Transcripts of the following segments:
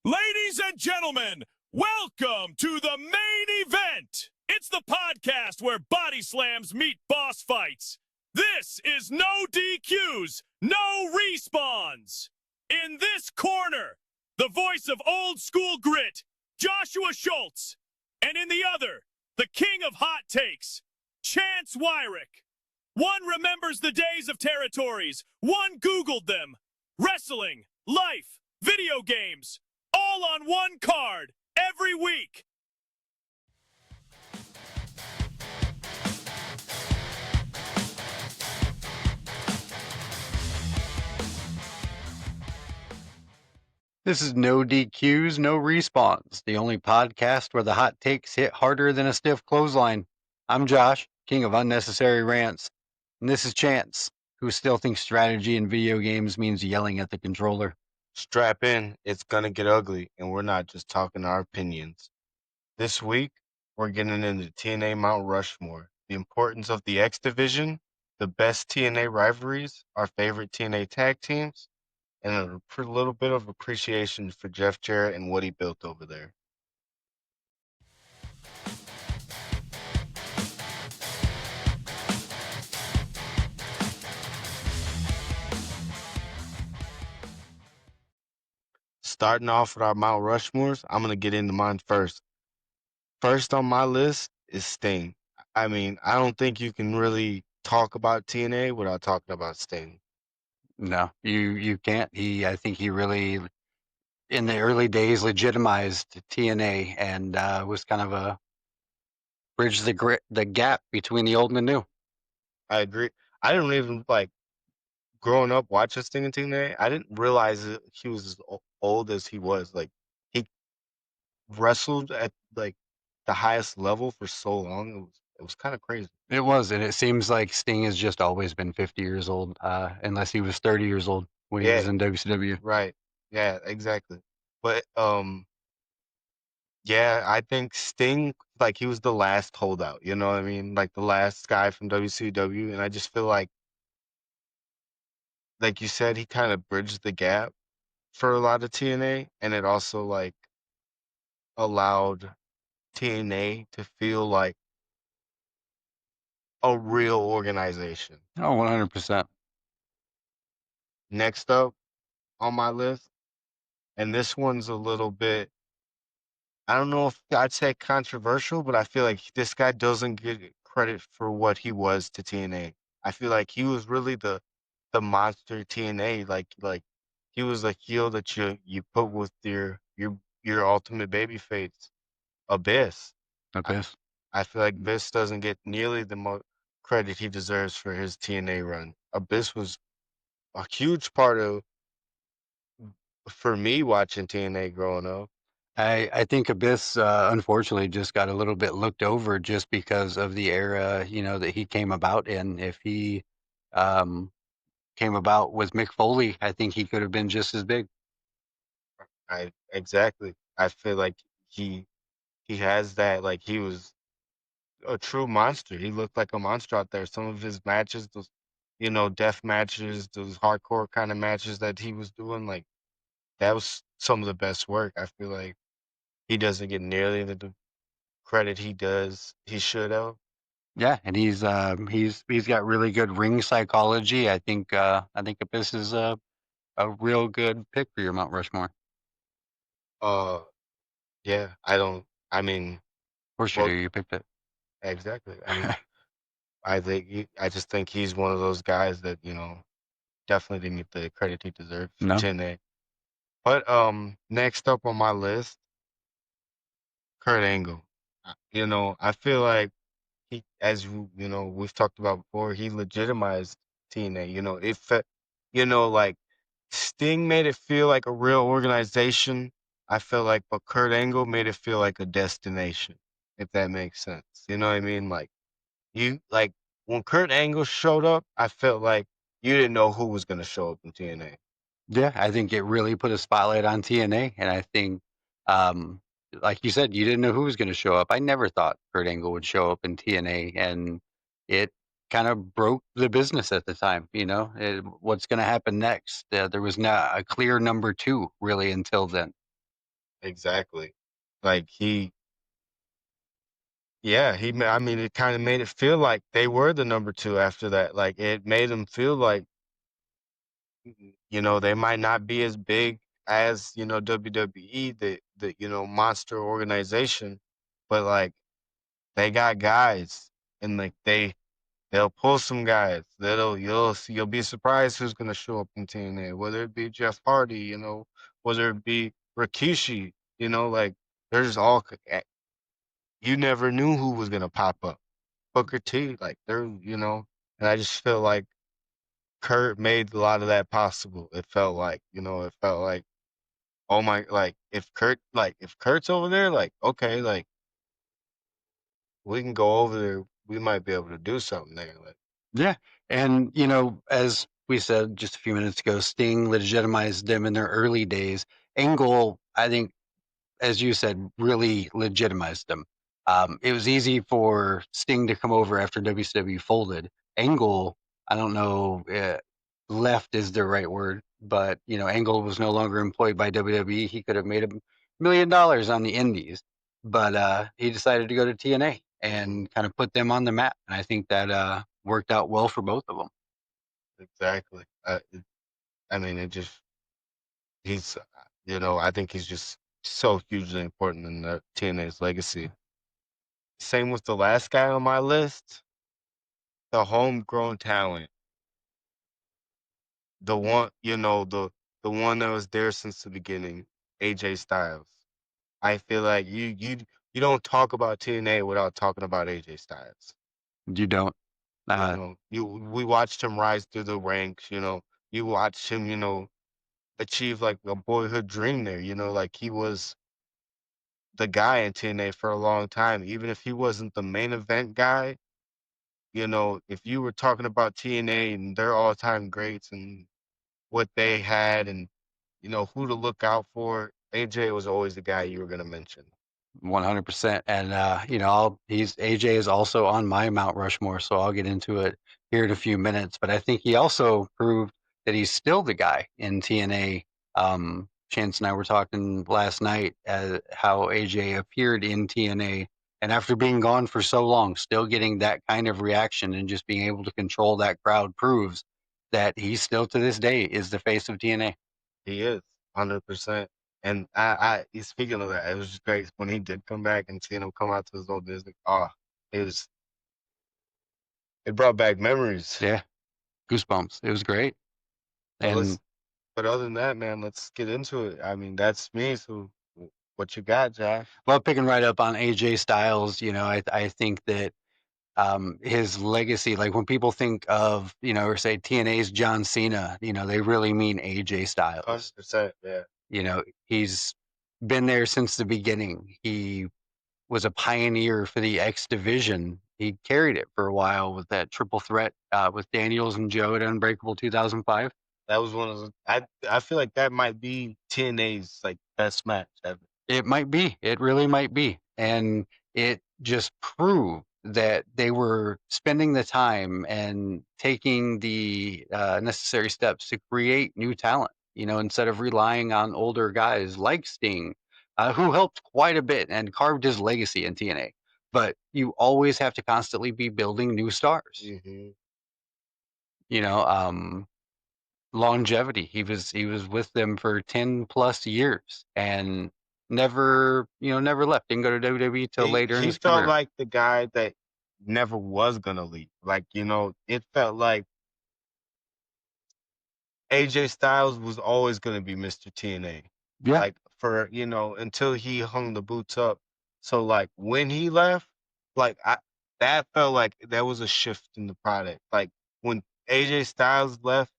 Ladies and gentlemen, welcome to the main event. It's the podcast where body slams meet boss fights. This is no DQs, no respawns. In this corner, the voice of old school grit, Joshua Schultz. And in the other, the king of hot takes, Chance Wyrick. One remembers the days of territories. One Googled them. Wrestling, life, video games, all on one card every week. This is no DQs, no respawns, the only podcast where the hot takes hit harder than a stiff clothesline. I'm Josh, king of unnecessary rants, and this is Chance, who still thinks strategy in video games means yelling at the controller. Strap in, it's gonna get ugly, and we're not just talking our opinions. This week, we're getting into TNA Mount Rushmore, the importance of the X Division, the best TNA rivalries, our favorite TNA tag teams, and a little bit of appreciation for Jeff Jarret and what he built over there. Starting off with our Mount Rushmores, I'm going to get into mine first. First on my list is Sting. I mean, I don't think you can really talk about TNA without talking about Sting. No, you can't. I think he really, in the early days, legitimized TNA and was kind of a bridge the gap between the old and the new. I agree. I didn't even growing up watching Sting and TNA. I didn't realize that he was as old as he was. Like he wrestled at the highest level for so long. It was kind of crazy. It was, and it seems like Sting has just always been 50 years old, unless he was 30 years old when he was in WCW. Right. Yeah, exactly. But yeah, I think Sting, he was the last holdout, you know what I mean? Like the last guy from WCW, and I just feel like you said, he kind of bridged the gap for a lot of TNA, and it also allowed TNA to feel like a real organization. Oh, 100%. Next up on my list, and this one's a little bit, I don't know if I'd say controversial, but I feel like this guy doesn't get credit for what he was to TNA. I feel like he was really the monster TNA. Like he was a heel that you put with your ultimate babyface, Abyss. Abyss. I feel like Abyss doesn't get nearly the credit he deserves for his TNA run. Abyss was a huge part of, for me, watching TNA growing up. I think Abyss, unfortunately, just got a little bit looked over just because of the era, that he came about in. If he came about with Mick Foley, I think he could have been just as big. Exactly. I feel like he has that, he was a true monster. He looked like a monster out there. Some of his matches, those, death matches, those hardcore kind of matches that he was doing, that was some of the best work. I feel like he doesn't get nearly the credit he should have. Yeah, and he's got really good ring psychology. I think Abyss is a real good pick for your Mount Rushmore. Yeah, of course you do. You picked it. Exactly. I just think he's one of those guys that, definitely didn't get the credit he deserved for No. TNA. But next up on my list, Kurt Angle. I feel like he, as we've talked about before, he legitimized TNA. Sting made it feel like a real organization. I feel like, but Kurt Angle made it feel like a destination, if that makes sense. You know what I mean? When Kurt Angle showed up, I felt like you didn't know who was going to show up in TNA. Yeah, I think it really put a spotlight on TNA, and I think, like you said, you didn't know who was going to show up. I never thought Kurt Angle would show up in TNA, and it kind of broke the business at the time. What's going to happen next? There was not a clear number two really until then. Exactly. Like I mean, it kind of made it feel like they were the number two after that. Like it made them feel like, they might not be as big as, WWE, the monster organization, but like they got guys and like they'll pull some guys. You'll be surprised who's gonna show up in TNA, whether it be Jeff Hardy, whether it be Rikishi, like there's you never knew who was gonna pop up. Booker T, like and I just feel like Kurt made a lot of that possible. It felt like, oh my, if Kurt's over there, like, okay, like we can go over there, we might be able to do something there. Like, Yeah. And, as we said just a few minutes ago, Sting legitimized them in their early days. Angle, I think, as you said, really legitimized them. It was easy for Sting to come over after WCW folded. Angle, I don't know, left is the right word, but Angle was no longer employed by WWE. He could have made $1 million on the Indies, but he decided to go to TNA and kind of put them on the map. And I think that worked out well for both of them. exactly. I mean, he's, I think he's just so hugely important in the TNA's legacy. Same with the last guy on my list, the homegrown talent, the one, the one that was there since the beginning, AJ Styles. I feel like you don't talk about TNA without talking about AJ Styles. You don't. We watched him rise through the ranks. You watched him, achieve like a boyhood dream there. Like he was the guy in TNA for a long time, even if he wasn't the main event guy. If you were talking about TNA and their all-time greats and what they had and who to look out for, AJ was always the guy you were gonna mention. 100%. And AJ is also on my Mount Rushmore, so I'll get into it here in a few minutes. But I think he also proved that he's still the guy in TNA. Chance and I were talking last night how AJ appeared in TNA, and after being gone for so long, still getting that kind of reaction and just being able to control that crowd proves that he still to this day is the face of TNA. He is 100%. And speaking of that, it was just great when he did come back and seeing him come out to his old Disney. It was it brought back memories. Yeah, goosebumps. It was great. But other than that, man, let's get into it. I mean, that's me. So, what you got, Josh? Well, picking right up on AJ Styles, I think that his legacy, like when people think of, or say TNA's John Cena, they really mean AJ Styles. 100%, yeah. He's been there since the beginning. He was a pioneer for the X division. He carried it for a while with that triple threat with Daniels and Joe at Unbreakable 2005. That was one of the. I feel like that might be TNA's like best match ever. It might be. It really might be. And it just proved that they were spending the time and taking the necessary steps to create new talent, instead of relying on older guys like Sting, who helped quite a bit and carved his legacy in TNA. But you always have to constantly be building new stars. Mm-hmm. Longevity. He was with them for 10 plus years and never left. Didn't go to WWE till later in He his felt career. like the guy that never was gonna leave. Like, it felt like AJ Styles was always gonna be Mr. TNA. Yeah. Like for, until he hung the boots up. So like when he left, like that felt like there was a shift in the product. Like when AJ Styles left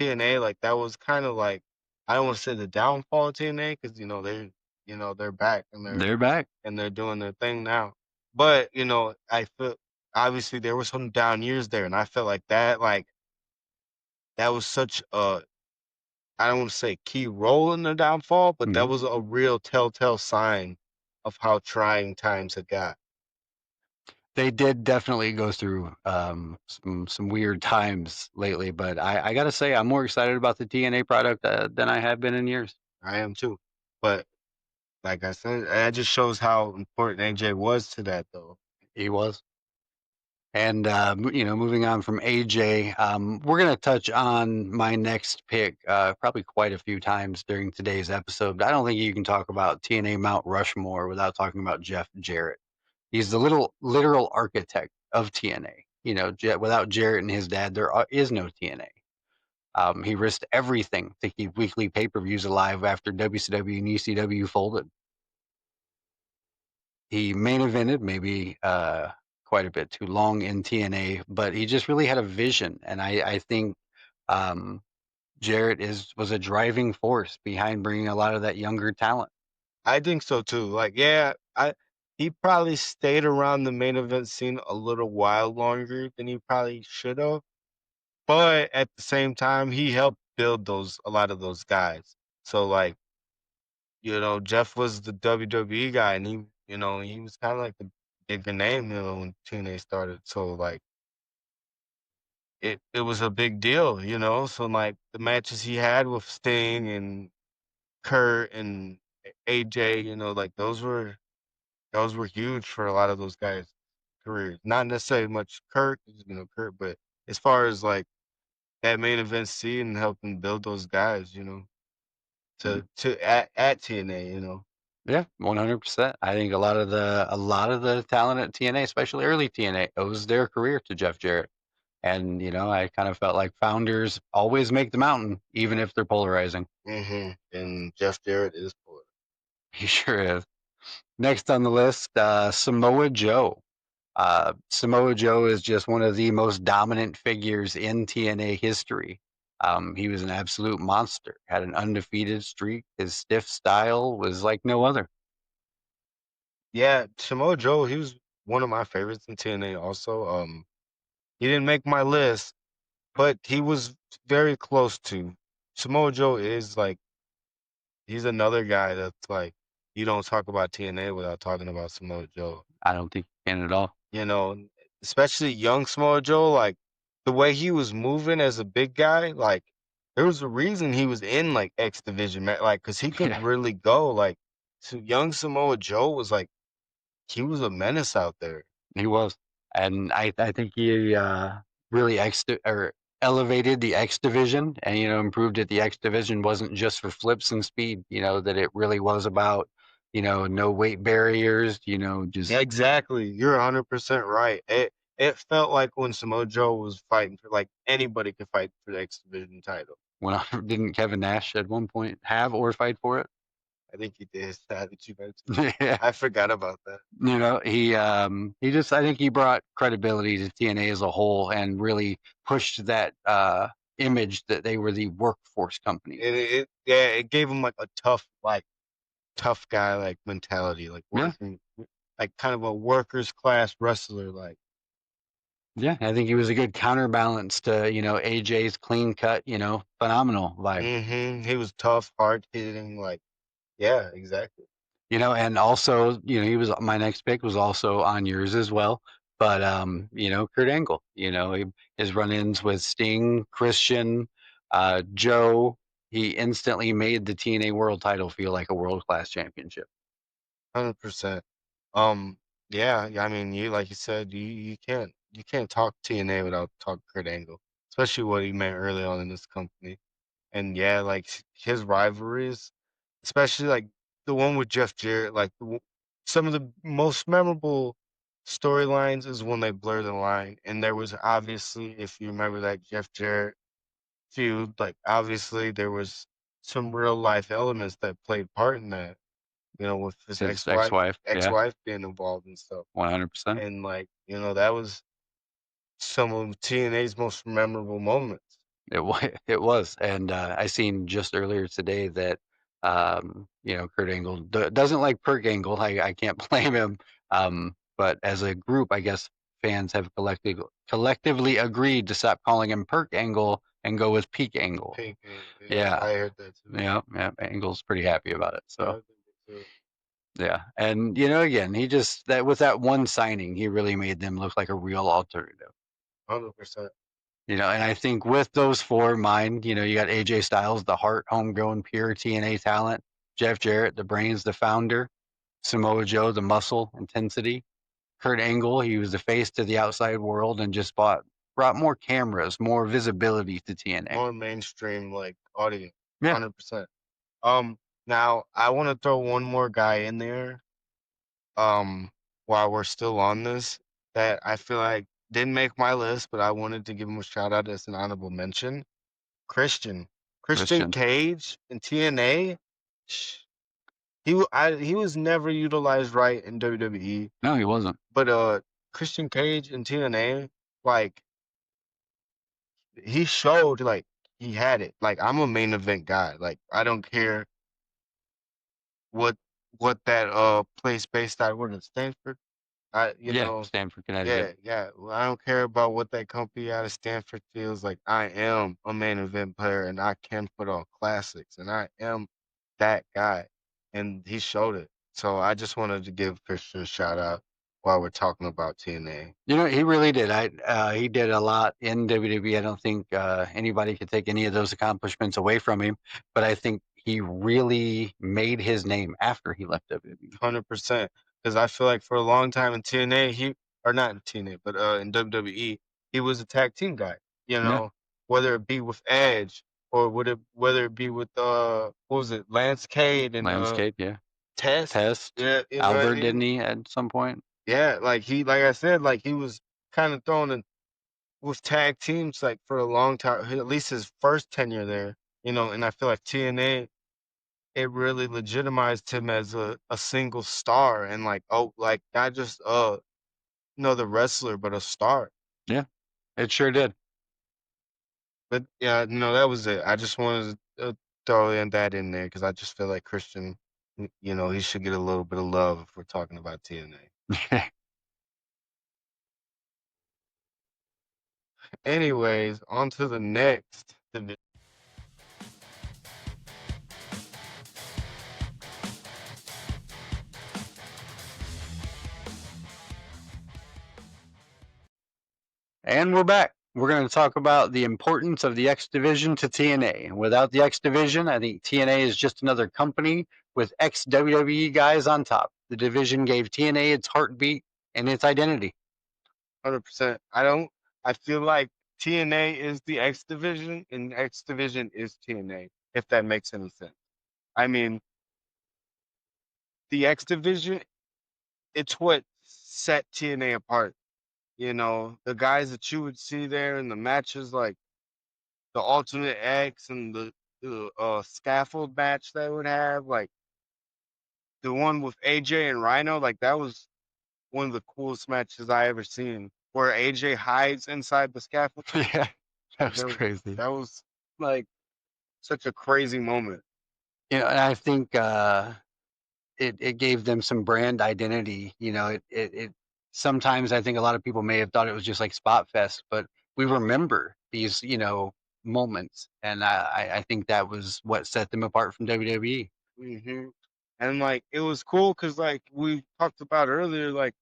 TNA, like that was kind of like, I don't want to say the downfall of TNA because they're back and They're back. they're doing their thing now. But I feel obviously there were some down years there, and I felt like that was such a, I don't want to say key role in the downfall, but that Mhm. was a real telltale sign of how trying times had got. They did definitely go through some weird times lately, but I got to say I'm more excited about the TNA product than I have been in years. I am too. But like I said, that just shows how important AJ was to that, though. He was. And moving on from AJ, we're going to touch on my next pick probably quite a few times during today's episode. But I don't think you can talk about TNA Mount Rushmore without talking about Jeff Jarrett. He's the literal architect of TNA. Without Jarrett and his dad, there is no TNA. He risked everything to keep weekly pay-per-views alive after WCW and ECW folded. He main evented maybe quite a bit too long in TNA, but he just really had a vision, and I think Jarrett was a driving force behind bringing a lot of that younger talent. I think so too. Like, yeah, he probably stayed around the main event scene a little while longer than he probably should have, but at the same time, he helped build a lot of those guys. So, like, Jeff was the WWE guy, and he was kind of like the bigger name, when TNA started. So, like, it was a big deal, So, like, the matches he had with Sting and Kurt and AJ, like those were huge for a lot of those guys' careers. Not necessarily much Kurt, but as far as like that main event scene and helping build those guys, at TNA. Yeah, 100%. I think a lot of the talent at TNA, especially early TNA, owes their career to Jeff Jarrett. And I kind of felt like founders always make the mountain, even if they're polarizing. And Jeff Jarrett is poor. He sure is. Next on the list, Samoa Joe. Samoa Joe is just one of the most dominant figures in TNA history. He was an absolute monster, had an undefeated streak. His stiff style was like no other. Yeah, Samoa Joe, he was one of my favorites in TNA also. He didn't make my list, but he was very close to. Samoa Joe is like, he's another guy that's like, you don't talk about TNA without talking about Samoa Joe. I don't think he can at all. Especially young Samoa Joe, like the way he was moving as a big guy, like there was a reason he was in like X Division, man, like because he could really go. Like, so young Samoa Joe was like, he was a menace out there. He was, and I think he really elevated the X Division, and improved that the X Division wasn't just for flips and speed. That it really was about no weight barriers. Just Yeah, exactly. You're 100% right. It felt like when Samoa Joe was fighting for, like, anybody could fight for the X Division title. when didn't Kevin Nash at one point have or fight for it? I think he did. That you mentioned. Yeah. I forgot about that. I think he brought credibility to TNA as a whole and really pushed that image that they were the workforce company. It gave him like a tough guy like mentality, like working, like kind of a workers class wrestler, like. Yeah, I think he was a good counterbalance to AJ's clean cut, phenomenal vibe. He was tough, hard hitting, like, yeah, exactly. And also, he was my next pick was also on yours as well. But Kurt Angle, his run-ins with Sting, Christian, Joe, he instantly made the TNA World Title feel like a world-class championship. 100%. Yeah. I mean, like you said, you can't talk TNA without talking Kurt Angle, especially what he meant early on in this company. And yeah, like his rivalries, especially like the one with Jeff Jarrett, like some of the most memorable storylines is when they blur the line. And there was obviously, if you remember that Jeff Jarrett feud, like obviously there was some real life elements that played part in that, with his ex-wife being involved and stuff. 100%. And like, that was some of TNA's most memorable moments. It was, and I seen just earlier today that Kurt Angle doesn't like Perk Angle. I can't blame him. But as a group, I guess fans have collectively agreed to stop calling him Perk Angle and go with Peak Angle. Yeah, I heard that too. Yeah, Angle's pretty happy about it. So. Yeah, and again, he just with that one signing, he really made them look like a real alternative. 100%. And I think with those four in mind, you got AJ Styles, the heart, homegrown, pure TNA talent. Jeff Jarrett, the brains, the founder. Samoa Joe, the muscle, intensity. Kurt Angle, he was the face to the outside world and just brought more cameras, more visibility to TNA. More mainstream like audience. Yeah. 100%. Now I want to throw one more guy in there. While we're still on this, that I feel like didn't make my list, but I wanted to give him a shout out as an honorable mention. Christian Cage in TNA. He was never utilized right in WWE. No, he wasn't. But Christian Cage in TNA, like he showed like he had it. Like I'm a main event guy. Like I don't care what that place based out of Stanford. Stanford, Connecticut. Yeah. Well, I don't care about what that company out of Stanford feels like. I am a main event player, and I can put on classics, and I am that guy, and he showed it. So I just wanted to give Christian a shout out while we're talking about TNA. He really did. He did a lot in WWE. I don't think anybody could take any of those accomplishments away from him, but I think he really made his name after he left WWE. 100%. Because I feel like for a long time in TNA, or not in TNA, but in WWE, he was a tag team guy. Whether it be with Edge or whether it be with what was it, Lance Cade and yeah. Test. Yeah, Albert, didn't he, at some point? Yeah, like I said, like he was kind of thrown in with tag teams like for a long time, at least his first tenure there. And I feel like TNA, it really legitimized him as a single star and like not just the wrestler but a star. Yeah, it sure did. But yeah, that was it. I just wanted to throw that in there because I just feel like Christian, he should get a little bit of love if we're talking about TNA. Anyways, on to the next division. And we're back. We're going to talk about the importance of the X Division to TNA. Without the X Division, I think TNA is just another company with ex-WWE guys on top. The division gave TNA its heartbeat and its identity. 100%. I feel like TNA is the X Division and X Division is TNA, if that makes any sense. I mean, the X Division, it's what set TNA apart. The guys that you would see there in the matches, like the Ultimate X and the scaffold match they would have, like the one with AJ and Rhino, like that was one of the coolest matches I ever seen, where AJ hides inside the scaffold. Yeah, that was crazy. That was like such a crazy moment. And I think it gave them some brand identity. It sometimes I think a lot of people may have thought it was just like Spot Fest, but we remember these moments, and I think that was what set them apart from WWE. Mm-hmm. And like it was cool because like we talked about earlier, like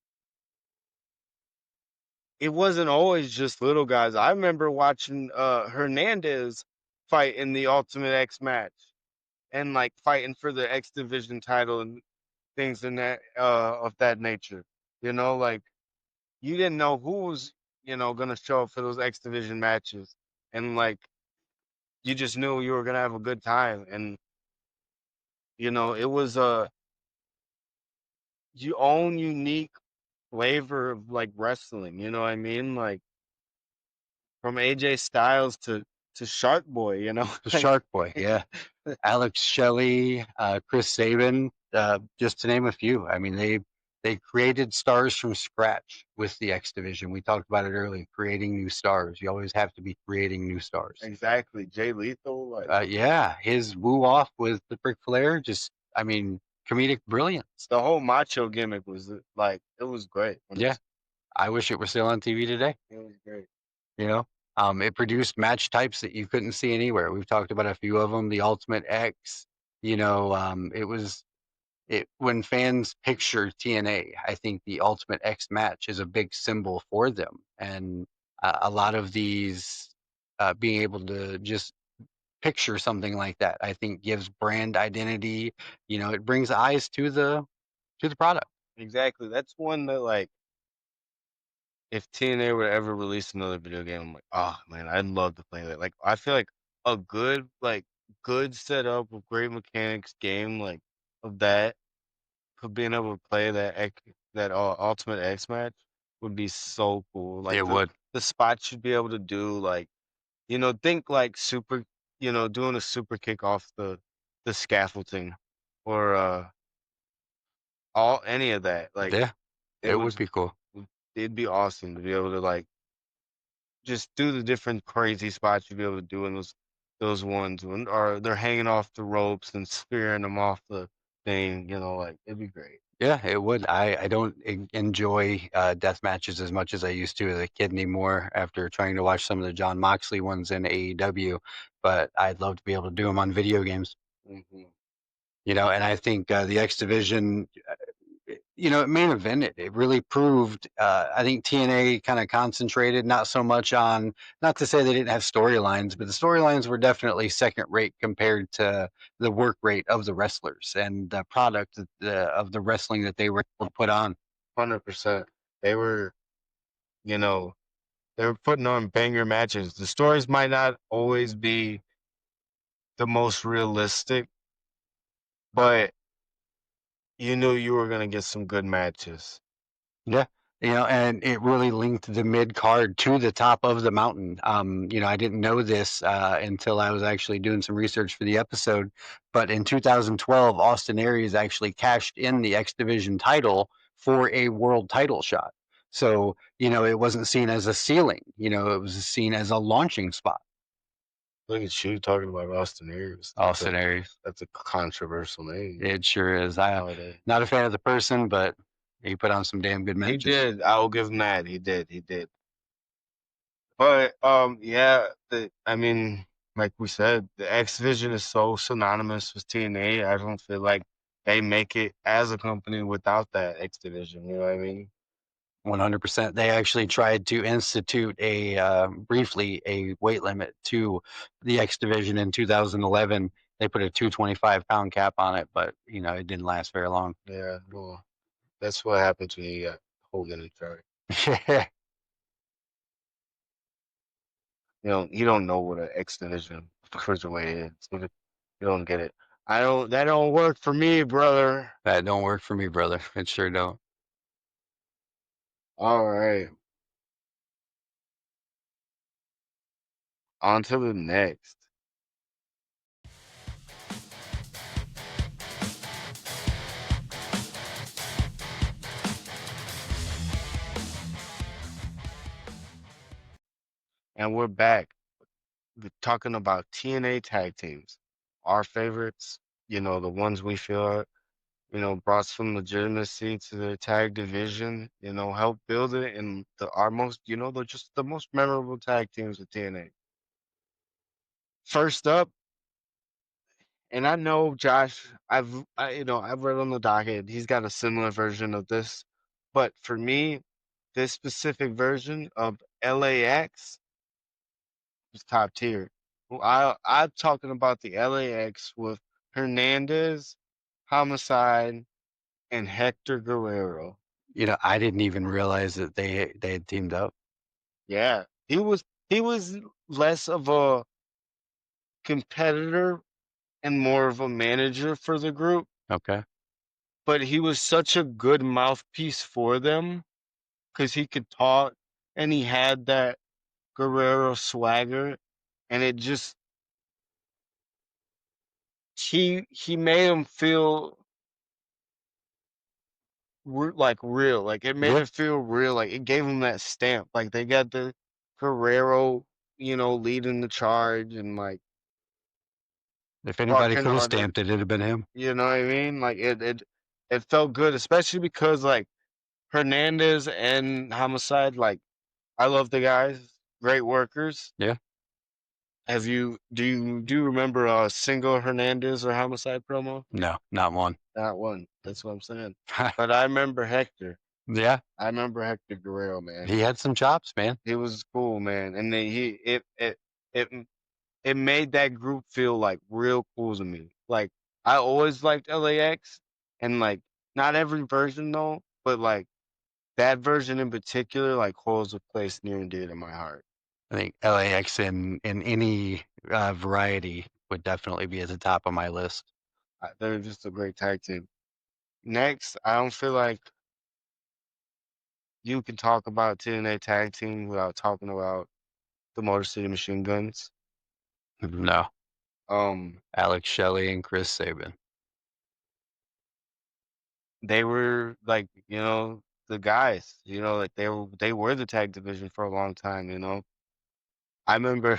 it wasn't always just little guys. I remember watching Hernandez fight in the Ultimate X match and like fighting for the X Division title and things in that of that nature. Like you didn't know who was, gonna show up for those X Division matches. And like you just knew you were gonna have a good time. And it was your own unique flavor of like wrestling, you know what I mean? Like from AJ Styles to Shark Boy, The Shark Boy, yeah. Alex Shelley, Chris Sabin, just to name a few. I mean, they created stars from scratch with the X Division. We talked about it earlier, creating new stars. You always have to be creating new stars. Exactly. Jay Lethal. Yeah, his woo off with the Ric Flair, comedic brilliance. The whole macho gimmick was like, it was great. Yeah. I wish it were still on TV today. It was great. It produced match types that you couldn't see anywhere. We've talked about a few of them. The Ultimate X. When fans picture TNA, I think the Ultimate X match is a big symbol for them, and a lot of these being able to just picture something like that. I think gives brand identity. It brings eyes to the product. Exactly. That's one that like if TNA would ever release another video game, I'm like, oh man, I'd love to play that. Like I feel like a good setup with great mechanics game like of that being able to play that Ultimate X match would be so cool. Like It would. the spots you'd be able to do, like think like super, doing a super kick off the scaffolding, or all any of that. Like Yeah, it it would was, be cool. it'd be awesome to be able to like just do the different crazy spots you'd be able to do in those ones when or they're hanging off the ropes and spearing them off the thing. Like it'd be great. Yeah, it would. I don't enjoy death matches as much as I used to as a kid anymore after trying to watch some of the John Moxley ones in AEW, but I'd love to be able to do them on video games. Hmm. And I think the X Division, main event, it really proved. I think TNA kind of concentrated not so much on, not to say they didn't have storylines, but the storylines were definitely second rate compared to the work rate of the wrestlers and the product of the wrestling that they were able to put on. 100%. They were, you know, they were putting on banger matches. The stories might not always be the most realistic, but you knew you were gonna get some good matches. Yeah. And it really linked the mid card to the top of the mountain. I didn't know this until I was actually doing some research for the episode. But in 2012, Austin Aries actually cashed in the X Division title for a world title shot. So, it wasn't seen as a ceiling, it was seen as a launching spot. Look at you talking about Austin Aries. Austin Aries. That's a controversial name It sure is. I'm nowadays. not a fan of the person, but he put on some damn good He matches. did. I will give him that. He did. He did. But yeah. I mean, like we said, the X Division is so synonymous with TNA. I don't feel like they make it as a company without that X Division. You know what I mean? 100%. They actually tried to institute briefly a weight limit to the X Division in 2011. They put a 225-pound cap on it, but it didn't last very long. Yeah. Well, that's what happens when you got Hogan in charge. You don't know what an X Division cruiserweight is. You don't get it. That don't work for me, brother. That don't work for me, brother. It sure don't. All right. On to the next. And we're back. We're talking about TNA tag teams. Our favorites, the ones we feel are, brought some legitimacy to the tag division, helped build it and our most, they're just the most memorable tag teams with TNA. First up, and I know Josh, I've read on the docket, he's got a similar version of this, but for me, this specific version of LAX is top tier. Well, I'm talking about the LAX with Hernandez, Homicide, and Hector Guerrero. I didn't even realize that they had teamed up. Yeah, he was less of a competitor and more of a manager for the group, Okay. but he was such a good mouthpiece for them because he could talk and he had that Guerrero swagger, and it just he made him feel like real, like it made Yeah. it feel real, like it gave him that stamp, like they got the Guerrero, leading the charge and like If anybody barking could have orders. stamped it, it'd have been him. You know what I mean? Like it felt good, especially because like Hernandez and Homicide, like I love the guys, great workers. Yeah. Do you remember a single Hernandez or Homicide promo? No, not one. Not one. That's what I'm saying. But I remember Hector. Yeah. I remember Hector Guerrero, man. He had some chops, man. He was cool, man. And then it made that group feel like real cool to me. Like I always liked LAX, and like not every version though, but like that version in particular like holds a place near and dear to my heart. I think LAX in any variety would definitely be at the top of my list. They're just a great tag team. Next, I don't feel like you can talk about TNA tag team without talking about the Motor City Machine Guns. No, Um, Alex Shelley and Chris Sabin. they were like, the guys, like they were the tag division for a long time. I remember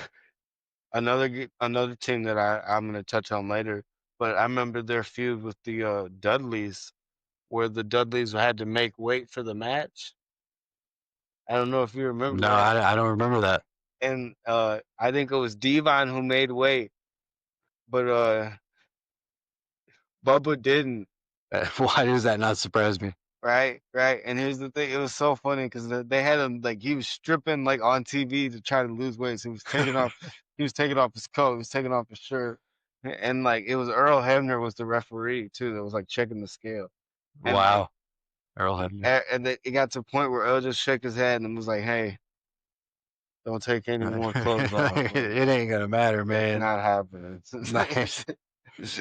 another team that I'm gonna touch on later, but I remember their feud with the Dudleys, where the Dudleys had to make weight for the match. I don't know if you remember No, that. I don't remember that. And I think it was Devon who made weight, but Bubba didn't. Why does that not surprise me? Right, right. And here's the thing: it was so funny because they had him like he was stripping like on TV to try to lose weight. So he was taking off his coat, he was taking off his shirt, and like it was Earl Hebner was the referee too that was like checking the scale, and like Wow, Earl Hebner. and then it got to a point where Earl just shook his head and was like, "Hey, don't take any more clothes off. Like, It ain't gonna matter, it's man. not happening." Nice.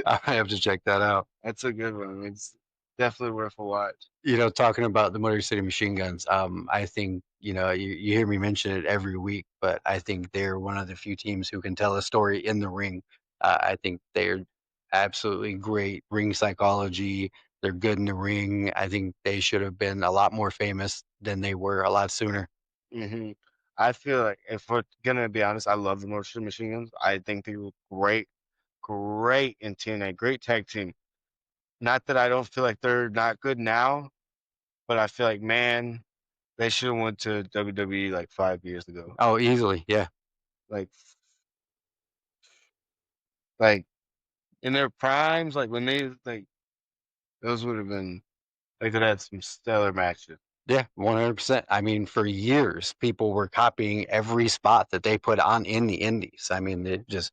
I have to check that out. That's a good one. It's definitely worth a watch. Talking about the Motor City Machine Guns, I think, you hear me mention it every week, but I think they're one of the few teams who can tell a story in the ring. I think they're absolutely great ring psychology. They're good in the ring. I think they should have been a lot more famous than they were a lot sooner. hmm I feel like if we're gonna be honest, I love the Motor City Machine Guns. I think they were great, great in TNA, great tag team. Not that I don't feel like they're not good now, but I feel like man, they should have went to WWE like 5 years ago. Oh, easily, yeah. Like, like in their primes, like when they like those would have been they could have had some stellar matches. Yeah, 100%. I mean, for years, people were copying every spot that they put on in the indies. I mean, it just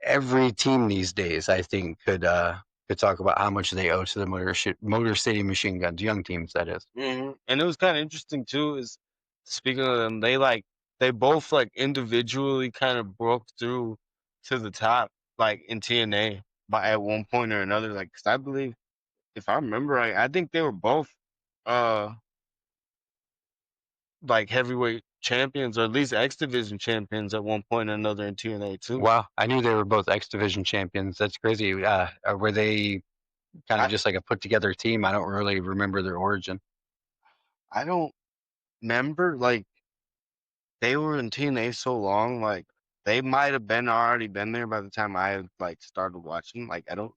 every team these days, I think, could talk about how much they owe to the Motor City Machine Guns, young teams, that is. And it was kind of interesting too. Is speaking of them, they both like individually kind of broke through to the top, like in TNA, by at one point or another. Like, 'cause I believe, if I remember right, I think they were both uh like heavyweight champions or at least X Division champions at one point or another in TNA too. Wow, I knew they were both X Division champions. That's crazy. Were they kind of I just like a put together team? I don't really remember their origin. I don't remember like they were in TNA so long, like they might have been already been there by the time I like started watching. Like I don't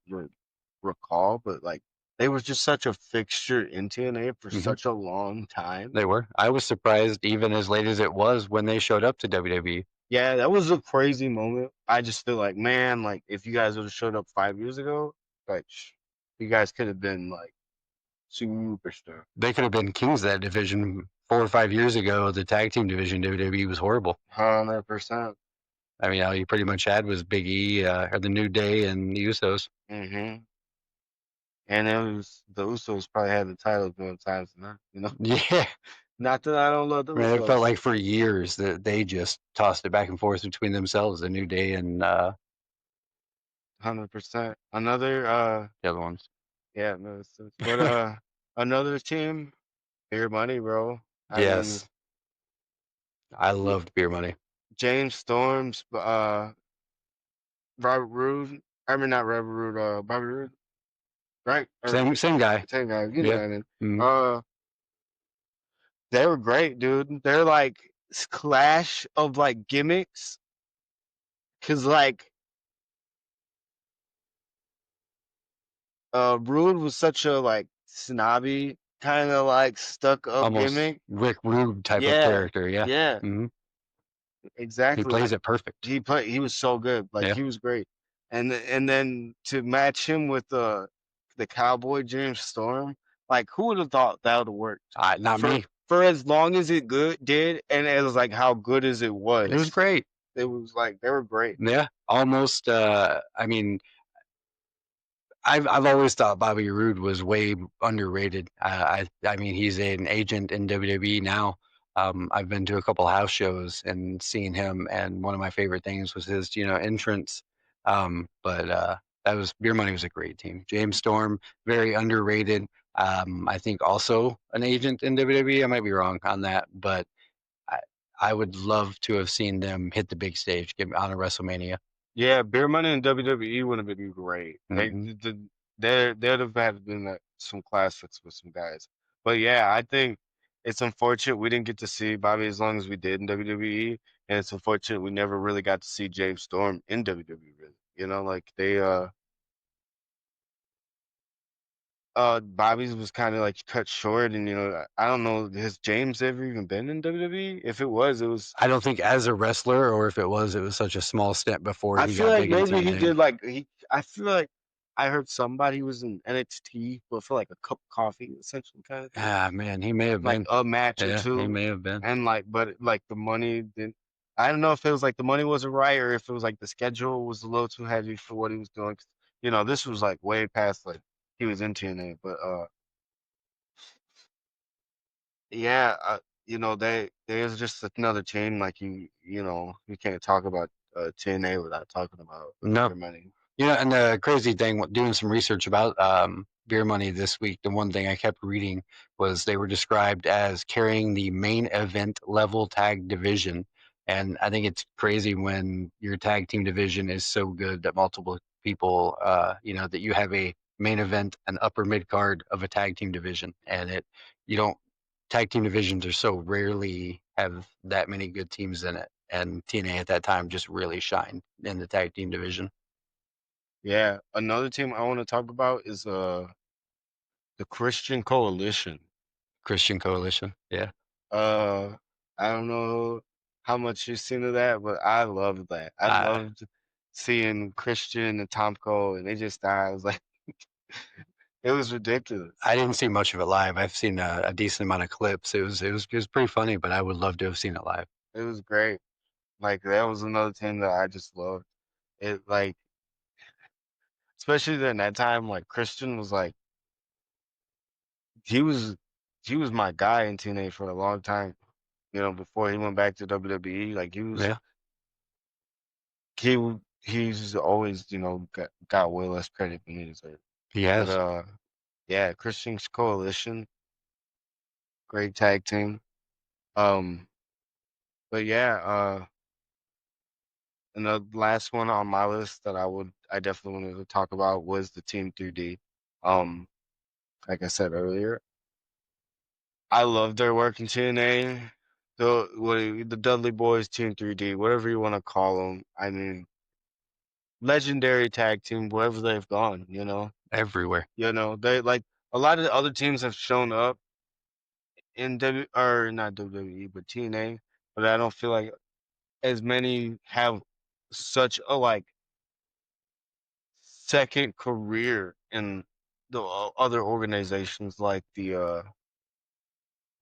recall, but like they were just such a fixture in TNA for hmm such a long time. They were. I was surprised even as late as it was when they showed up to WWE. Yeah, that was a crazy moment. I just feel like, man, like if you guys would have showed up 5 years ago, like you guys could have been like superstar. They could have been kings of that division 4 or 5 years ago. The tag team division WWE was horrible. 100%. I mean, all you pretty much had was Big E, or the New Day, and the Usos. Mm-hmm. And it was the Usos probably had the titles more times than that. Yeah, Not that I don't love the man, it felt Usos. like for years that they just tossed it back and forth between themselves, the New Day and 100%. Another the other ones. yeah, no, but another team, Beer Money, bro. I mean, Yes, I y- loved Beer Money. James Storms, Robert Roode. I mean, not Robert Roode, Bobby Roode, right? Or Same guy. same guy, Yeah. what I mean. Mhm. They were great, dude. They're like clash of like gimmicks, cause like Rude was such a like snobby kind of like stuck up Almost gimmick. Rick Rude type of Yeah, character. Yeah. yeah, hmm He exactly. plays Like it perfect. he was so good. Like Yeah. he was great. And then to match him with the Cowboy James Storm, like who would have thought that would have worked Not for me. for as long as it good did, and as like how good as it It was was. great. It was like they were great. Yeah, almost. I mean, I've always thought Bobby Roode was way underrated. I mean, he's an agent in WWE now. I've been to a couple house shows and seen him, and one of my favorite things was his, entrance. But that was Beer Money was a great team. James Storm, very underrated. I think also an agent in WWE. I might be wrong on that, but I I would love to have seen them hit the big stage, get on a WrestleMania. Yeah, Beer Money and WWE would have been great. Hmm. They'd have had been some classics with some guys. But yeah, I think it's unfortunate we didn't get to see Bobby as long as we did in WWE, and it's unfortunate we never really got to see James Storm in WWE. Really, like Bobby's was kind of like cut short, and I don't know, has James ever even been in WWE? If it was. I don't think as a wrestler, or if it was such a small stint before I he feel got like big in maybe he TNA. did like I feel like I heard somebody was in NXT, but for like a cup of coffee, essentially kind of thing, Ah, man, he may have like been. a match or Yeah, he two, may have been. and but like the money didn't. I don't know if it was like the money wasn't right or if it was like the schedule was a little too heavy for what he was doing. 'Cause, this was like way past like he was in TNA, but yeah, there's just another team like you can't talk about TNA without talking about No, their money. and the crazy thing, doing some research about Beer Money this week, the one thing I kept reading was they were described as carrying the main event level tag division. And I think it's crazy when your tag team division is so good that multiple people, that you have a main event, an upper mid card of a tag team division. And you don't, tag team divisions are so rarely have that many good teams in it. And TNA at that time just really shined in the tag team division. Yeah, another team I want to talk about is the Christian Coalition. Christian Coalition. Yeah. Uh I don't know how much you've seen of that, but I loved that. I I loved seeing Christian and Tomko and they just died. I was like it was ridiculous. I didn't see much of it live. I've seen a decent amount of clips. It was pretty funny, but I would love to have seen it live. It was great. Like that was another team that I just loved. It like especially during that time, like Christian was like he was he was my guy in TNA for a long time. Before he went back to WWE, like Yeah, he's always, got way less credit than he deserves. he But has. yeah, Christian's Coalition, great tag team. Um, but yeah, and the last one on my list that I definitely wanted to talk about was the Team 3D. Um, like I said earlier, I love their work in TNA. The Dudley Boys, Team 3D, whatever you want to call them. I mean, legendary tag team wherever they've gone. Everywhere. They like a lot of the other teams have shown up in or not WWE, but TNA, but I don't feel like as many have such a like second career in the other organizations like the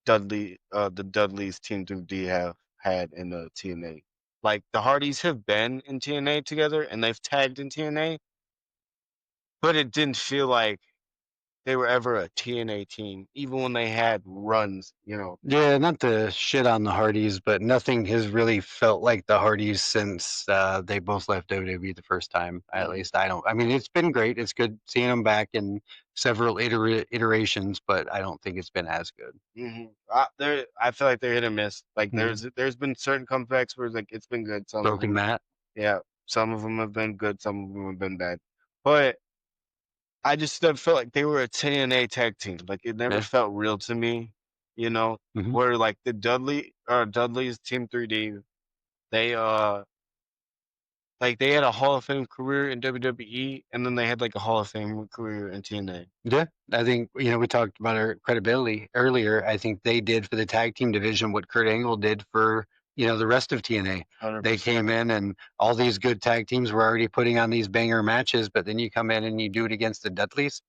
Dudleys Team 3D have had in the TNA. Like the Hardys have been in TNA together and they've tagged in TNA, but it didn't feel like they were ever a TNA team, even when they had runs. Yeah, not to shit on the Hardys, but nothing has really felt like the Hardys since they both left WWE the first time. At Mhm, least I don't. I mean, it's been great. It's good seeing them back in several iterations, but I don't think it's been as good. I feel like they're hit or miss. Like Mhm. there's been certain comebacks where like it's been good. Some of Broken them, Matt. yeah, some of them have been good. Some of them have been bad. But I just never felt like they were a TNA tag team. Like it never Yeah. felt real to me. You know, Hmm. where like the Dudley's Team 3D, they like they had a Hall of Fame career in WWE, and then they had like a Hall of Fame career in TNA. Yeah, I think we talked about our credibility earlier. I think they did for the tag team division what Kurt Angle did for the rest of TNA. They 100%. came in and all these good tag teams were already putting on these banger matches, but then you come in and you do it against the Dudleys.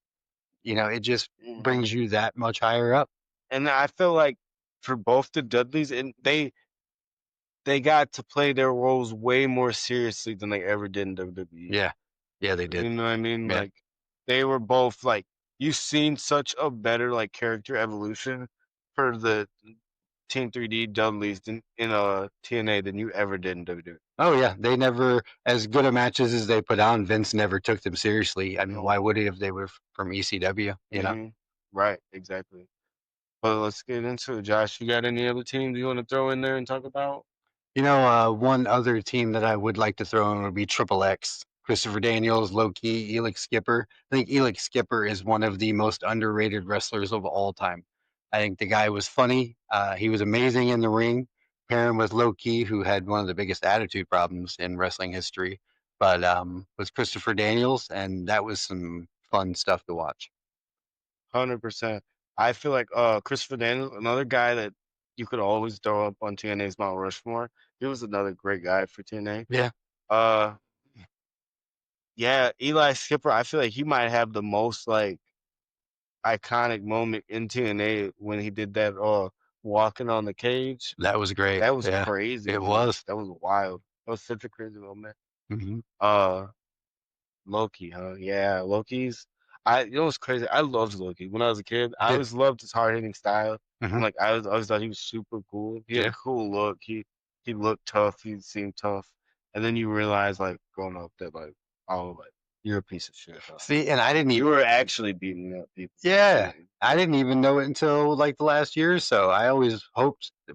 It just Hmm. brings you that much higher up. And I feel like for both the Dudleys, and they got to play their roles way more seriously than they ever did in WWE. Yeah, yeah, they did. You know what I mean? Yeah. Like they were both like you've seen such a better like character evolution for the Team 3D Dudleys in TNA than you ever did in WWE. Oh yeah, they never, as good a matches as they put on, Vince never took them seriously. I mean, No. why would he if they were from ECW? You know. Right, exactly. But let's get into it, Josh. You got any other teams you want to throw in there and talk about? You know, one other team that I would like to throw in would be Triple X. Christopher Daniels, Low Key, Elix Skipper. I think Elix Skipper is one of the most underrated wrestlers of all time. I think the guy was funny. He was amazing in the ring. Pair him with Low Key, who had one of the biggest attitude problems in wrestling history, but was Christopher Daniels, and that was some fun stuff to watch. 100%. I feel like Christopher Daniels, another guy that you could always throw up on TNA's Mount Rushmore. He was another great guy for TNA. Yeah, Uh, yeah, Eli Skipper. I feel like he might have the most like iconic moment in TNA when he did that walking on the cage. that was great. That was Yeah, crazy, it man. was. That was wild. That was such a crazy moment. Hmm. Uh, Loki, huh? Yeah, Loki's. You know what's crazy? I loved Loki when I was a kid. I Yeah. always loved his hard hitting style, and Hmm. like I always thought he was super cool. He had a Yeah. cool look. He looked tough. He seemed tough. And then you realize, like growing up, that like oh, like you're a piece of shit. Huh? See, and I didn't You even. were actually beating up people. Yeah, I didn't even know it until like the last year or so. I always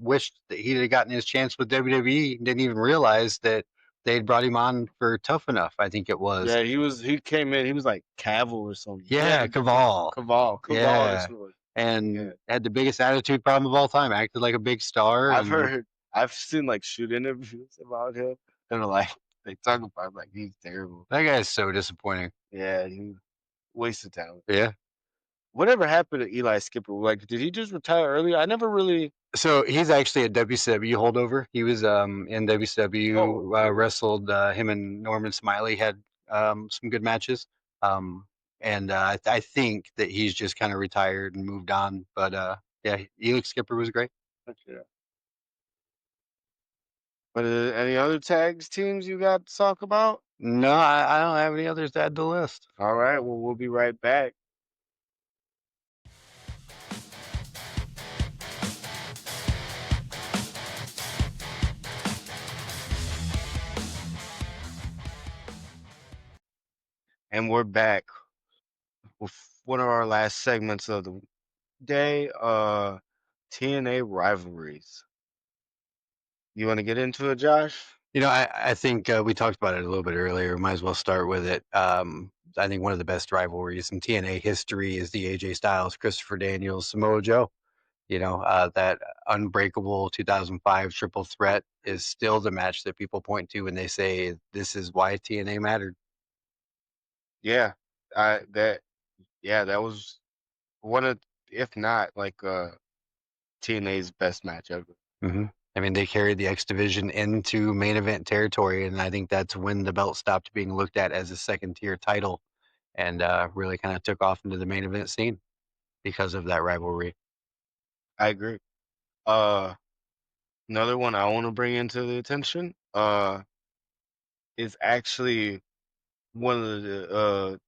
wished that he'd have gotten his chance with WWE. Didn't even realize that they'd brought him on for Tough Enough. I think it was. Yeah, he was. He came in. He was like Cavill or something. Yeah, Yeah, Caval. Caval. That's Yeah, what it was. Yeah, and had the biggest attitude problem of all time. Acted like a big star, I've and heard. I've seen like shoot interviews about him, and like they talk about like he's terrible. that guy's so disappointing. Yeah, he wasted talent. Yeah. Whatever happened to Eli Skipper? Like, did he just retire early? I never really. So he's actually a WCW holdover. He was in Oh, WCW, cool. wrestled him and Norman Smiley had some good matches. And I think that he's just kind of retired and moved on. But yeah, Elix Skipper was great. Yeah. But any other tags teams you got to talk about? No, I don't have any others to add to the list. All right. Well, we'll be right back. And we're back with one of our last segments of the day. TNA rivalries. You want to get into it, Josh? You know, I think we talked about it a little bit earlier. Might as well start with it. I think one of the best rivalries in TNA history is the AJ Styles, Christopher Daniels, Samoa Joe. You know, that unbreakable 2005 triple threat is still the match that people point to when they say this is why TNA mattered. Yeah, that was one of, if not like TNA's best match ever. Mm-hmm. I mean, they carried the X Division into main event territory, and I think that's when the belt stopped being looked at as a second tier title and really kind of took off into the main event scene because of that rivalry. I agree. Uh, Another one I want to bring into the attention is actually one of the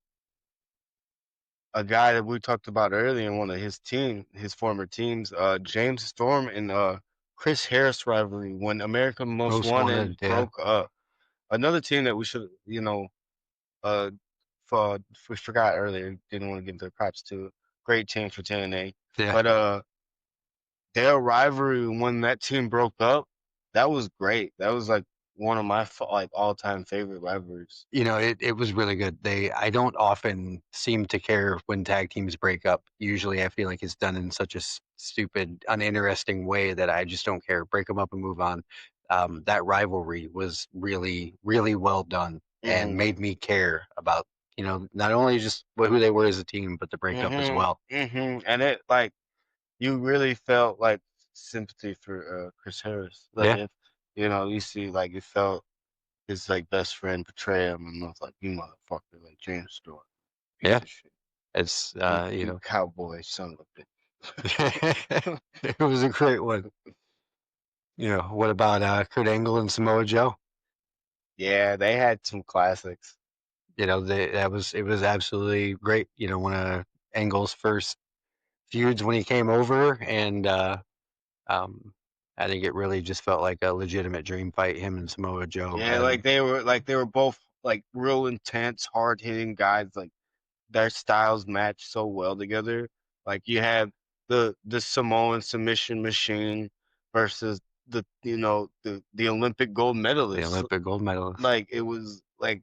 a guy that we talked about earlier in one of his former teams, James Storm and Chris Harris rivalry when American Most Most Wanted wanted, yeah. broke up. Another team that we should, uh, we forgot earlier, didn't want to give their props to. Great team for TNA, Yeah. but their rivalry when that team broke up, that was great. That was like one of my like all time favorite rivalries. You know, it was really good. I don't often seem to care when tag teams break up. Usually I feel like it's done in such a stupid, uninteresting way that I just don't care. Break them up and move on. That rivalry was really, really well done and Mm-hmm. made me care about, you know, not only just who they were as a team, but the breakup as well. And it like you really felt like sympathy for Chris Harris. Like Yeah. if you see like you felt his like best friend betray him and was like, you motherfucker, like James Storm, piece Yeah. of shit. It's, you You know, cowboy son of a bitch. it was a great one. What about Kurt Angle and Samoa Joe? Yeah, they had some classics. It was absolutely great. One of Angle's first feuds when he came over, and um, I think it really just felt like a legitimate dream fight. Him and Samoa Joe Yeah, had, they were both like real intense, hard hitting guys. Like their styles match so well together. Like you have the Samoan submission machine versus the Olympic gold the medalist. Olympic gold medalist. Like it was like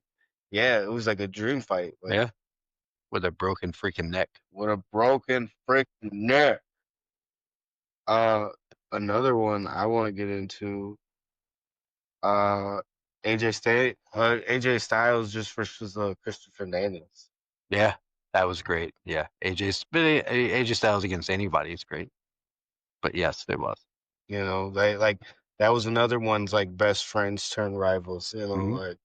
yeah, it was like a dream fight. Like Yeah, with a broken freaking neck. with a broken freaking neck. Uh, another one I want to get into. Uh, AJ Styles just versus Christopher Fernandez. Yeah, that was great. Yeah, AJ Styles against anybody is great. But yes, it was. They like that was another one's like best friends turn rivals. Mhm. Like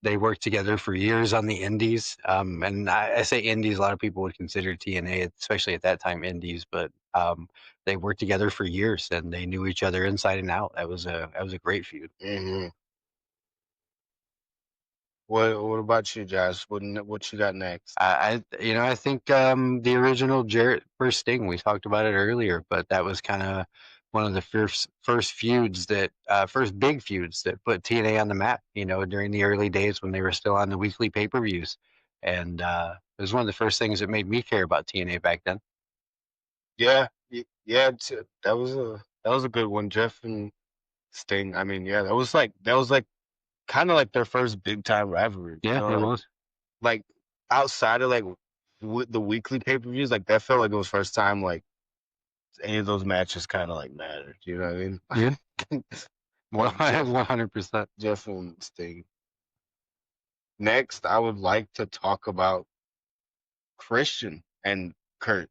They worked together for years on the Indies. And I say Indies, a lot of people would consider TNA, especially at that time, Indies. But they worked together for years, and they knew each other inside and out. That was a great feud. hmm what about you, Josh? What you got next? I think the original Jarrett versus Sting. We talked about it earlier, but that was kind of one of the first big feuds that put TNA on the map. During the early days when they were still on the weekly pay-per-views, and it was one of the first things that made me care about TNA back then. Yeah, yeah, that was a good one, Jeff and Sting. I mean, yeah, that was like kind of like their first big time rivalry. Yeah, it was. Like outside of like with the weekly pay per views, like that felt like it was first time like any of those matches kind of like mattered. You know what I mean? Yeah, Like Jeff, 100%. Jeff and Sting. Next, I would like to talk about Christian and Kurt.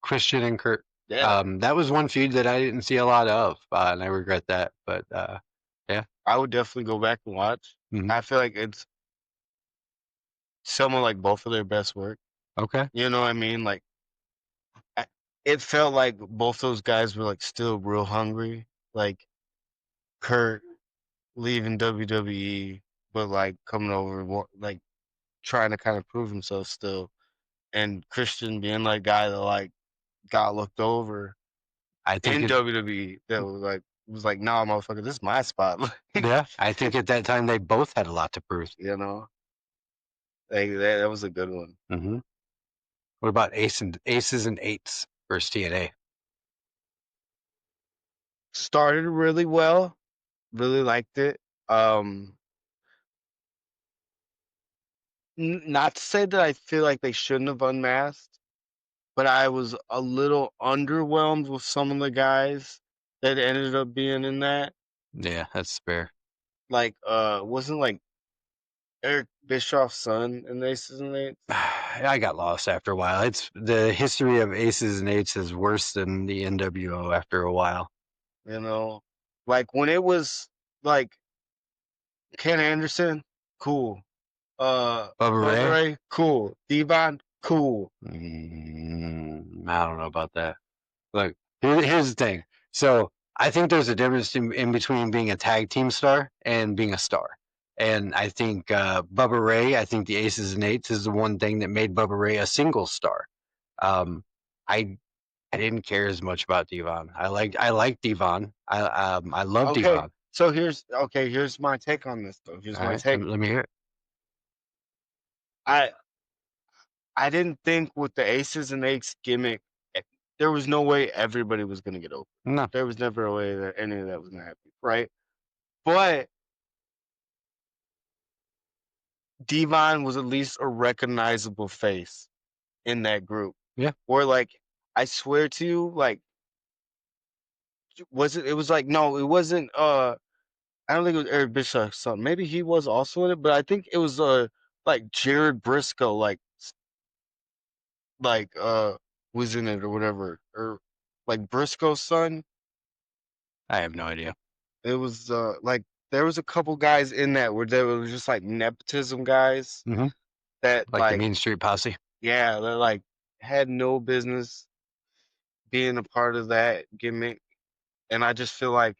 Christian and Kurt. Yeah, That was one feud that I didn't see a lot of, and I regret that. But yeah. I would definitely go back and watch. Mhm. I feel like it's some of like both of their best work. Okay. You know what I mean? Like I- it felt like both those guys were like still real hungry. Like Kurt leaving WWE, but like coming over, like trying to kind of prove himself still, and Christian being like guy that like got looked over I think in it. WWE that was like, nah, motherfucker, this is my spot. Yeah, I think at that time they both had a lot to prove. you know, like that was a good one. Hmm. What about Aces and Eights versus TNA? Started really well, really liked it. Um, Not to say that I feel like they shouldn't have unmasked, but I was a little underwhelmed with some of the guys that ended up being in that. Yeah, that's fair. Like, wasn't like Eric Bischoff's son in the Aces and Eights? I got lost after a while. It's the history of Aces and Eights is worse than the NWO after a while. You know, like when it was like Ken Anderson, cool. Bubba Bubba Ray? Ray, cool. Devon, cool. I don't know about that. Look, here's the thing. So I think there's a difference in between being a tag team star and being a star. And I think Bubba Ray, I think the Aces and Eights is the one thing that made Bubba Ray a single star. Um, I I didn't care as much about Devon. I like Devon. I love Okay, Devon. so here's my take on this though. Here's All my right, take. let me hear it. I I didn't think with the Aces and Eights gimmick, eh, there was no way everybody was gonna get over. No, There was never a way that any of that was gonna happen, right? But Devon was at least a recognizable face in that group. yeah, Or like, I swear to you, like, was it? It was like no, it wasn't. I don't think it was Eric Bischoff's son. Maybe he was also in it, but I think it was like Jared Briscoe, like was in it or whatever, or like Briscoe's son. I have no idea. It was like there was a couple guys in that where they were just like nepotism guys Hmm. that Like the like Mean Street Posse. yeah, that like had no business being a part of that gimmick, and I just feel like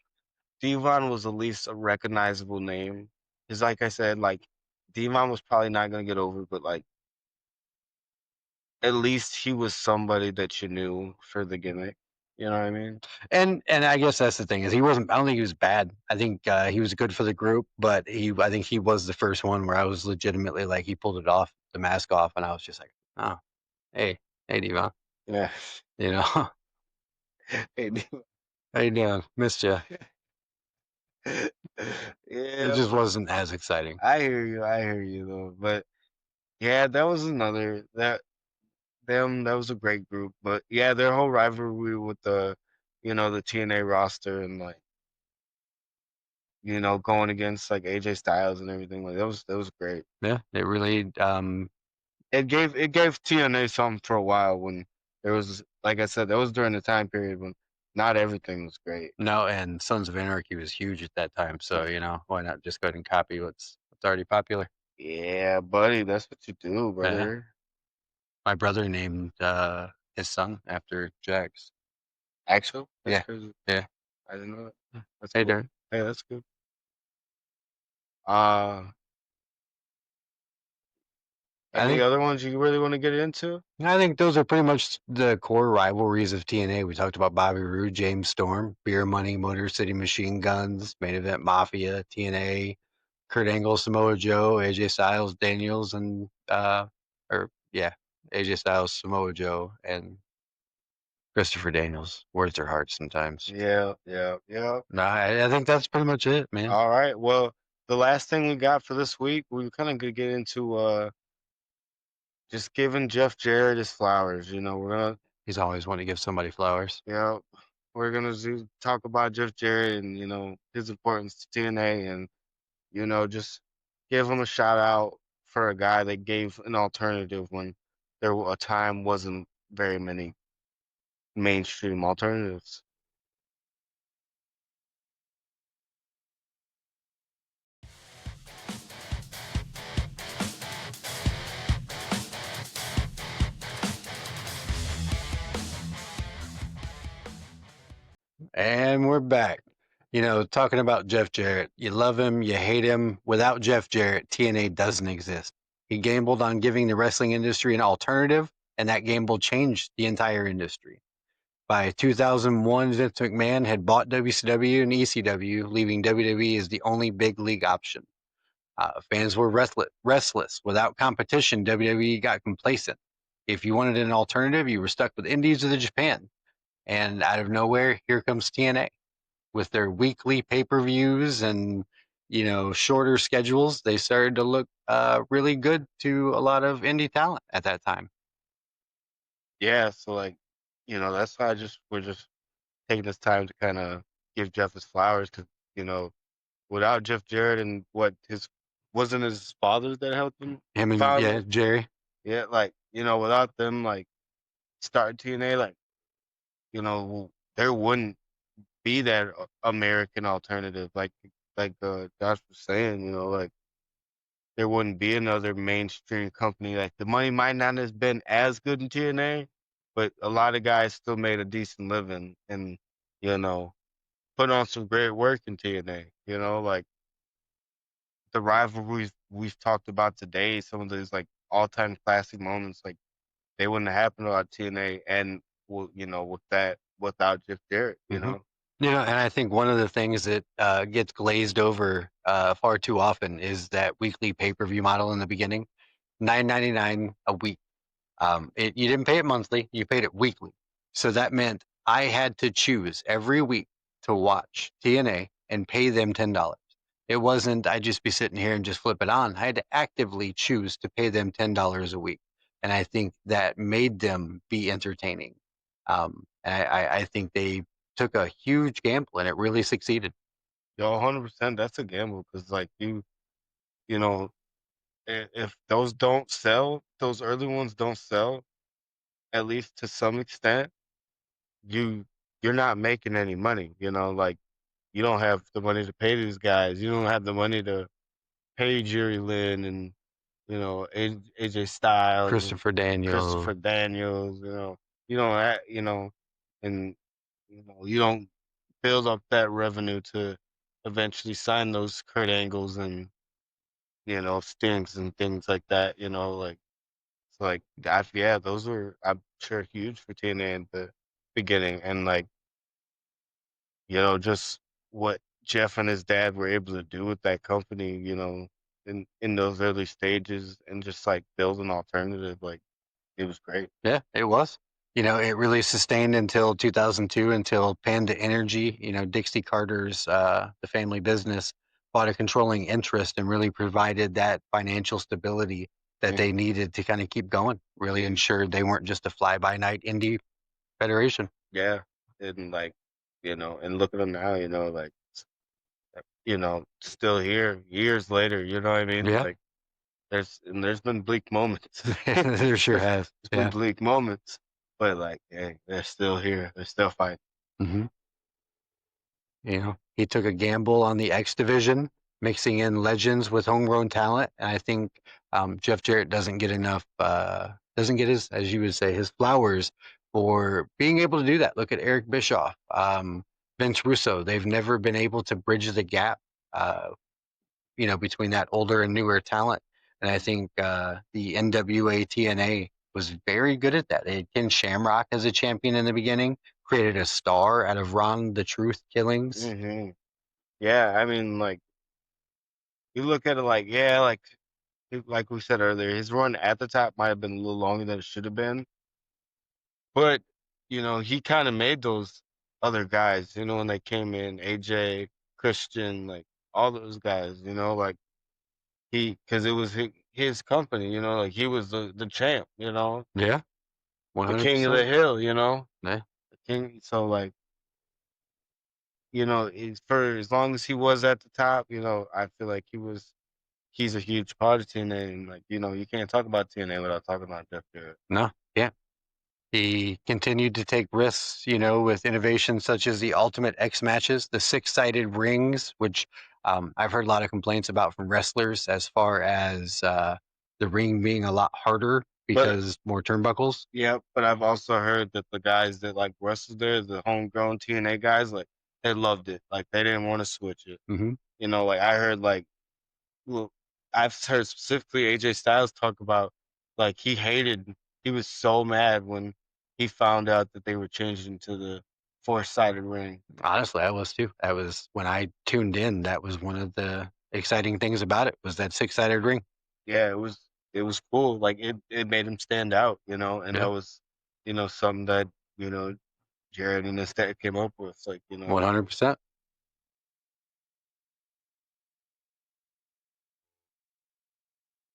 Devon was at least a recognizable name. Because, like I said, like Devon was probably not gonna get over, but like at least he was somebody that you knew for the gimmick. You know what I mean? And I guess that's the thing is he wasn't. I don't think he was bad. I think he was good for the group, but I think he was the first one where I was legitimately like he pulled it off, the mask off, and I was just like, oh, hey, Devon, Yeah. you know, Hey, Devon. how you doing? Missed you. It Yeah, just wasn't as exciting. I hear you. I hear you though. But yeah, that was another that was a great group. But yeah, their whole rivalry with the TNA roster and like going against like AJ Styles and everything like that was great. Yeah, it really. It gave TNA something for a while when there was, like I said, that was during the time period when not everything was great. No, and Sons of Anarchy was huge at that time, so why not just go ahead and copy what's already popular? Yeah, buddy, that's what you do, Yeah. brother. My brother named his son after Jax. Actually, that's Yeah, crazy. yeah. I didn't know that. That's Hey, cool. Darren. Hey, that's good. Uh, I any think other ones you really want to get into? I think those are pretty much the core rivalries of TNA. We talked about Bobby Roode, James Storm, Beer Money, Motor City Machine Guns, Main Event Mafia, TNA, Kurt Angle, Samoa Joe, AJ Styles, Daniels, and AJ Styles, Samoa Joe, and Christopher Daniels. Words are hard sometimes. Yeah, yeah, yeah. No, I think that's pretty much it, man. All right. Well, the last thing we got for this week, we kind of gonna get into just giving Jeff Jarrett his flowers. He's always wanting to give somebody flowers. We're gonna talk about Jeff Jarrett and his importance to TNA and just give him a shout out for a guy that gave an alternative when a time wasn't very many mainstream alternatives. And we're back. Talking about Jeff Jarrett. You love him, you hate him. Without Jeff Jarrett, TNA doesn't exist. He gambled on giving the wrestling industry an alternative, and that gamble changed the entire industry. By 2001, Vince McMahon had bought WCW and ECW, leaving WWE as the only big league option. Fans were restless. Without competition, WWE got complacent. If you wanted an alternative, you were stuck with Indies or the Japan. And out of nowhere, here comes TNA with their weekly pay-per-views and shorter schedules. They started to look really good to a lot of indie talent at that time. Yeah, so like, that's why we're just taking this time to kind of give Jeff his flowers because without Jeff Jarrett and what his wasn't his father that helped him Him and found it. Jerry. Yeah, like without them like starting TNA, like there wouldn't be that American alternative like Josh was saying, like there wouldn't be another mainstream company. Like the money might not have been as good in TNA, but a lot of guys still made a decent living and you know put on some great work in TNA. Like the rivalries we've talked about today, some of those like all-time classic moments, like they wouldn't have happened without TNA and with that without Jeff Jarrett. Mm-hmm. And I think one of the things that gets glazed over far too often is that weekly pay-per-view model in the beginning. $9.99 a week. You didn't pay it monthly, you paid it weekly. So that meant I had to choose every week to watch TNA and pay them $10. It wasn't I'd just be sitting here and just flip it on. I had to actively choose to pay them $10 a week. And I think that made them be entertaining. And I think they took a huge gamble and it really succeeded. Yo, 100%. That's a gamble because like you know, if those don't sell, those early ones don't sell, at least to some extent, you you're not making any money. Like you don't have the money to pay these guys. You don't have the money to pay Jerry Lynn and AJ Styles and Christopher Daniel. Christopher Daniels. You don't and you don't build up that revenue to eventually signed those Kurt Angles and Stings and things like that. Like it's like yeah, those were I'm sure huge for TNA in the beginning, and like just what Jeff and his dad were able to do with that company, in those early stages, and just like build an alternative, like it was great. Yeah, it was. It really sustained until 2002, until Panda Energy, Dixie Carter's, the family business, bought a controlling interest and really provided that financial stability that they needed to kind of keep going, really ensured they weren't just a fly-by-night indie federation. Yeah. And like, and look at them now, like, still here years later, you know what I mean? Yeah, Like there's been bleak moments. there sure has. There's been Yeah. bleak moments, but like, hey, they're still here. They're still fighting. hmm he took a gamble on the X division, mixing in legends with homegrown talent. And I think Jeff Jarrett doesn't get enough, doesn't get his, as you would say, his flowers for being able to do that. Look at Eric Bischoff, Vince Russo. They've never been able to bridge the gap, between that older and newer talent. And I think the NWA TNA was very good at that. They had Ken Shamrock as a champion in the beginning, created a star out of Ron the Truth killings. Yeah, I mean, like you look at it, like yeah, like we said earlier, his run at the top might have been a little longer than it should have been, but he kind of made those other guys, when they came in, AJ, Christian, like all those guys, like because it was his company, like he was the champ, Yeah, the king of the 100%. hill, Yeah, the king. So like, for as long as he was at the top, I feel like he's a huge part of TNA, and like, you can't talk about TNA without talking about Jeff Jarrett. no, yeah. He continued to take risks, with innovations such as the Ultimate X matches, the six-sided rings, which I've heard a lot of complaints about from wrestlers as far as the ring being a lot harder But because more turnbuckles. yeah, but I've also heard that the guys that like wrestled there, the homegrown TNA guys, like they loved it. Like they didn't want to switch it. hmm Like I heard well, I've heard specifically AJ Styles talk about like he was so mad when he found out that they were changing to the four-sided ring. Honestly, I was too. That was when I tuned in. That was one of the exciting things about it was that six-sided ring. Yeah, it was cool. Like it made him stand out, and Yeah, that was, something that, Jared and his dad came up with. Like, 100%.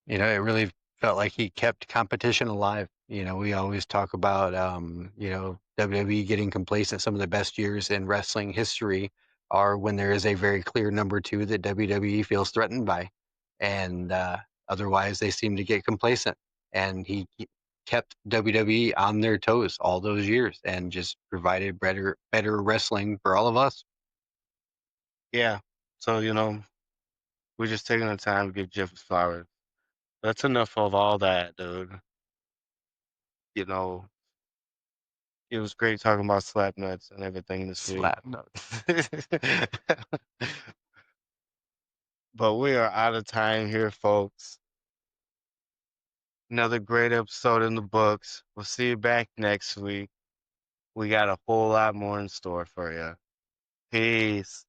It really felt like he kept competition alive. We always talk about, WWE getting complacent. Some of the best years in wrestling history are when there is a very clear number two that WWE feels threatened by. And otherwise, they seem to get complacent. And he kept WWE on their toes all those years and just provided better wrestling for all of us. yeah. So, we're just taking the time to give Jeff his flowers. That's enough of all that, dude. You know, it was great talking about slap nuts and everything this week. Slap nuts. But we are out of time here, folks. Another great episode in the books. We'll see you back next week. We got a whole lot more in store for you. Peace.